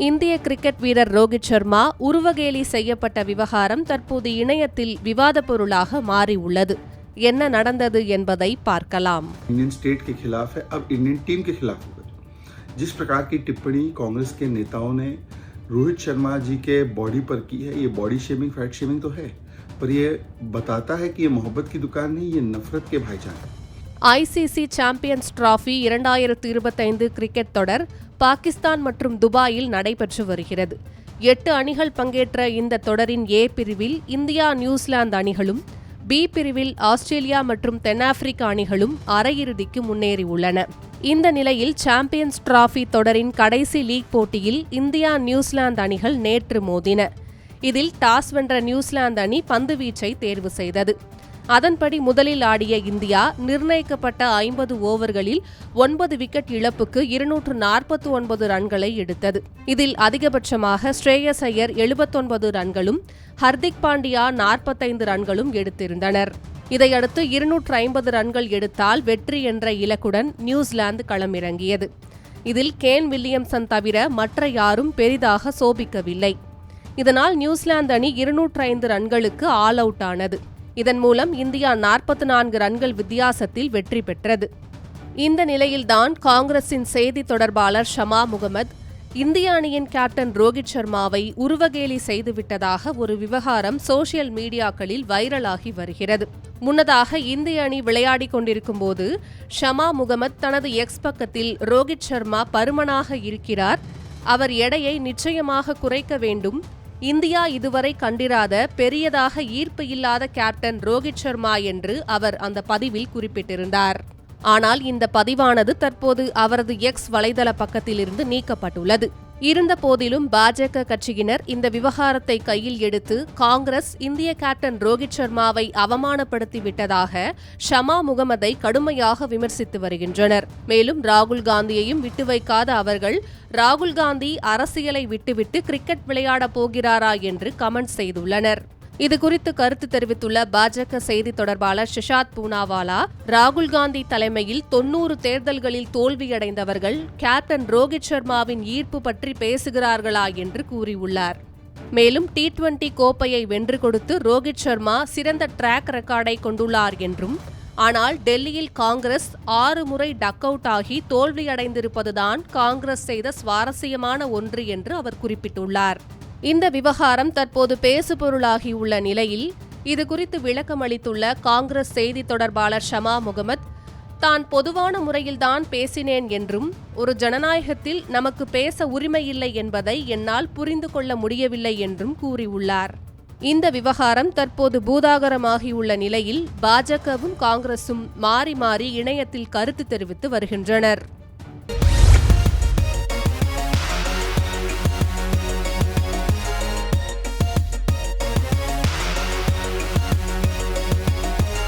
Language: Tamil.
இந்திய கிரிக்கெட் வீரர் ரோஹித் சர்மா உருவகேலி செய்யப்பட்ட விவகாரம் தற்போது இணையத்தில் விவாத பொருளாக மாறியுள்ளது. என்ன நடந்தது என்பதை பார்க்கலாம். इंडियन स्टेट के खिलाफ है, अब इंडियन टीम के खिलाफ होगा. जिस प्रकार की टिप्पणी कांग्रेस के नेताओं ने रोहित शर्मा जी के बॉडी पर की है, ये बॉडी शेमिंग, फैट शेमिंग तो है, पर ये बताता है कि ये मोहब्बत की दुकान नहीं, ये नफरत के भाईचारे. ஐசிசி சாம்பியன்ஸ் டிராபி 2025 கிரிக்கெட் தொடர் பாகிஸ்தான் மற்றும் துபாயில் நடைபெற்று வருகிறது. 8 அணிகள் பங்கேற்ற இந்த தொடரின் ஏ பிரிவில் இந்தியா, நியூசிலாந்து அணிகளும், பி பிரிவில் ஆஸ்திரேலியா மற்றும் தென்னாப்பிரிக்கா அணிகளும் அரையிறுதிக்கு முன்னேறியுள்ளன. இந்த நிலையில் சாம்பியன்ஸ் டிராபி தொடரின் கடைசி லீக் போட்டியில் இந்தியா, நியூசிலாந்து அணிகள் நேற்று மோதின. இதில் டாஸ் வென்ற நியூசிலாந்து அணி பந்துவீச்சை தேர்வு செய்தது. அதன்படி முதலில் ஆடிய இந்தியா நிர்ணயிக்கப்பட்ட 50 ஓவர்களில் 9 விக்கெட் இழப்புக்கு 249 ரன்களை எடுத்தது. இதில் அதிகபட்சமாக ஸ்ரேயஸ் ஐயர் 79 ரன்களும், ஹர்திக் பாண்டியா 45 ரன்களும் எடுத்திருந்தனர். இதையடுத்து 250 ரன்கள் எடுத்தால் வெற்றி என்ற இலக்குடன் நியூசிலாந்து களமிறங்கியது. இதில் கேன் வில்லியம்சன் தவிர மற்ற யாரும் பெரிதாக சோபிக்கவில்லை. இதனால் நியூசிலாந்து அணி 205 ரன்களுக்கு ஆல் அவுட் ஆனது. இதன் மூலம் இந்தியா 44 ரன்கள் வித்தியாசத்தில் வெற்றி பெற்றது. இந்த நிலையில்தான் காங்கிரசின் செய்தி தொடர்பாளர் ஷமா முகமது இந்திய அணியின் கேப்டன் ரோஹித் சர்மாவை உருவகேலி செய்துவிட்டதாக ஒரு விவகாரம் சோசியல் மீடியாக்களில் வைரலாகி வருகிறது. முன்னதாக இந்திய அணி விளையாடிக் கொண்டிருக்கும் போது ஷமா முகமது தனது எக்ஸ் பக்கத்தில் ரோஹித் சர்மா பருமனாக இருக்கிறார், அவர் எடையை நிச்சயமாக குறைக்க வேண்டும், இந்தியா இதுவரை கண்டிராத பெரியதாக ஈர்ப்பு இல்லாத கேப்டன் ரோஹித் சர்மா என்று அவர் அந்த பதிவில் குறிப்பிட்டிருந்தார். ஆனால் இந்த பதிவானது தற்போது அவரது எக்ஸ் வலைதள பக்கத்திலிருந்து நீக்கப்பட்டுள்ளது. இருந்த போதிலும் பாஜக கட்சியினர் இந்த விவகாரத்தை கையில் எடுத்து காங்கிரஸ் இந்திய கேப்டன் ரோஹித் சர்மாவை அவமானப்படுத்திவிட்டதாக ஷமா முகமதை கடுமையாக விமர்சித்து வருகின்றனர். மேலும் ராகுல் காந்தியையும் விட்டு வைக்காத அவர்கள் ராகுல் காந்தி அரசியலை விட்டுவிட்டு கிரிக்கெட் விளையாடப் போகிறாரா என்று கமெண்ட் செய்துள்ளனர். இதுகுறித்து கருத்து தெரிவித்துள்ள பாஜக செய்தி தொடர்பாளர் ஷிஷாத் பூனாவாலா, ராகுல் காந்தி தலைமையில் 90 தேர்தல்களில் தோல்வியடைந்தவர்கள் கேப்டன் ரோஹித் சர்மாவின் ஈர்ப்பு பற்றி பேசுகிறார்களா என்று கூறியுள்ளார். மேலும் T20 கோப்பையை வென்று கொடுத்து ரோஹித் சர்மா சிறந்த ட்ராக் ரெக்கார்டை கொண்டுள்ளார் என்றும், ஆனால் டெல்லியில் காங்கிரஸ் 6 முறை டக் அவுட் ஆகி தோல்வியடைந்திருப்பதுதான் காங்கிரஸ் செய்த சுவாரஸ்யமான ஒன்று என்று அவர் குறிப்பிட்டுள்ளார். இந்த விவகாரம் தற்போது பேசுபொருளாகியுள்ள நிலையில் இதுகுறித்து விளக்கமளித்துள்ள காங்கிரஸ் செய்தி தொடர்பாளர் ஷமா முகமது, தான் பொதுவான முறையில்தான் பேசினேன் என்றும், ஒரு ஜனநாயகத்தில் நமக்கு பேச உரிமையில்லை என்பதை என்னால் புரிந்து கொள்ள முடியவில்லை என்றும் கூறியுள்ளார். இந்த விவகாரம் தற்போது பூதாகரமாகியுள்ள நிலையில் பாஜகவும் காங்கிரசும் மாறி மாறி இணையத்தில் கருத்து தெரிவித்து வருகின்றனர்.